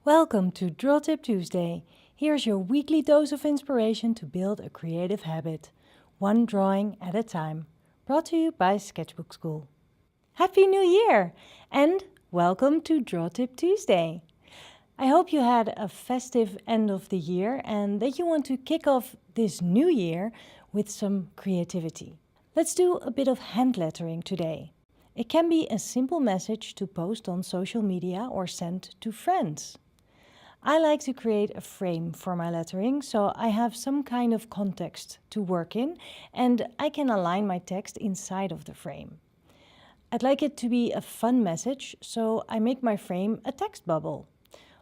Welcome to Draw Tip Tuesday. Here's your weekly dose of inspiration to build a creative habit, one drawing at a time. Brought to you by Sketchbook School. Happy New Year! And welcome to Draw Tip Tuesday. I hope you had a festive end of the year and that you want to kick off this new year with some creativity. Let's do a bit of hand lettering today. It can be a simple message to post on social media or send to friends. I like to create a frame for my lettering, so I have some kind of context to work in and I can align my text inside of the frame. I'd like it to be a fun message, so I make my frame a text bubble.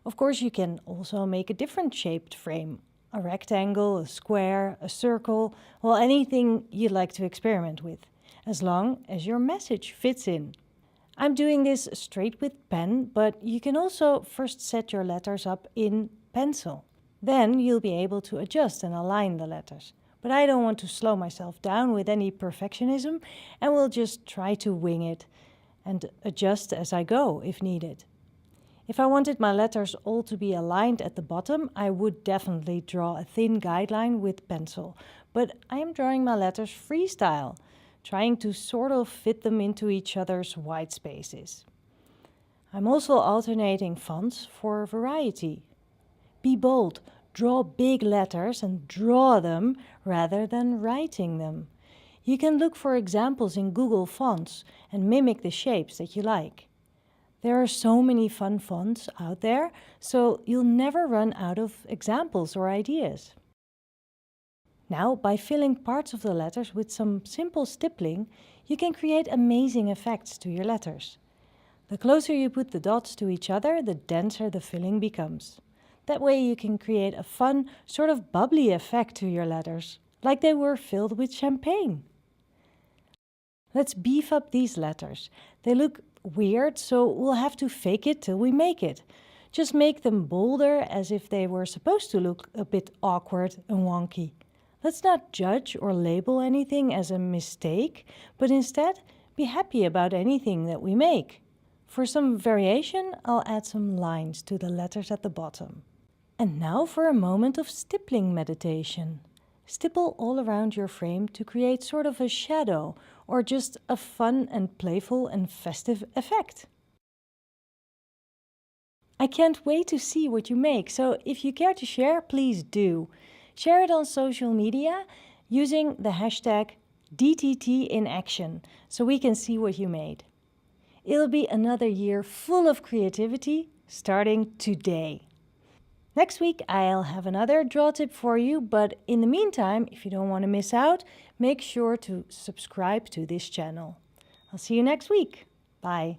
Of course, you can also make a different shaped frame, a rectangle, a square, a circle, well, anything you'd like to experiment with, as long as your message fits in. I'm doing this straight with pen, but you can also first set your letters up in pencil. Then you'll be able to adjust and align the letters. But I don't want to slow myself down with any perfectionism and will just try to wing it and adjust as I go if needed. If I wanted my letters all to be aligned at the bottom, I would definitely draw a thin guideline with pencil. But I am drawing my letters freestyle, trying to sort of fit them into each other's white spaces. I'm also alternating fonts for variety. Be bold, draw big letters and draw them rather than writing them. You can look for examples in Google Fonts and mimic the shapes that you like. There are so many fun fonts out there, so you'll never run out of examples or ideas. Now, by filling parts of the letters with some simple stippling, you can create amazing effects to your letters. The closer you put the dots to each other, the denser the filling becomes. That way you can create a fun, sort of bubbly effect to your letters, like they were filled with champagne. Let's beef up these letters. They look weird, so we'll have to fake it till we make it. Just make them bolder, as if they were supposed to look a bit awkward and wonky. Let's not judge or label anything as a mistake, but instead be happy about anything that we make. For some variation, I'll add some lines to the letters at the bottom. And now for a moment of stippling meditation. Stipple all around your frame to create sort of a shadow or just a fun and playful and festive effect. I can't wait to see what you make, so if you care to share, please do. Share it on social media using the hashtag DTTInAction so we can see what you made. It'll be another year full of creativity starting today. Next week I'll have another draw tip for you, but in the meantime, if you don't want to miss out, make sure to subscribe to this channel. I'll see you next week. Bye.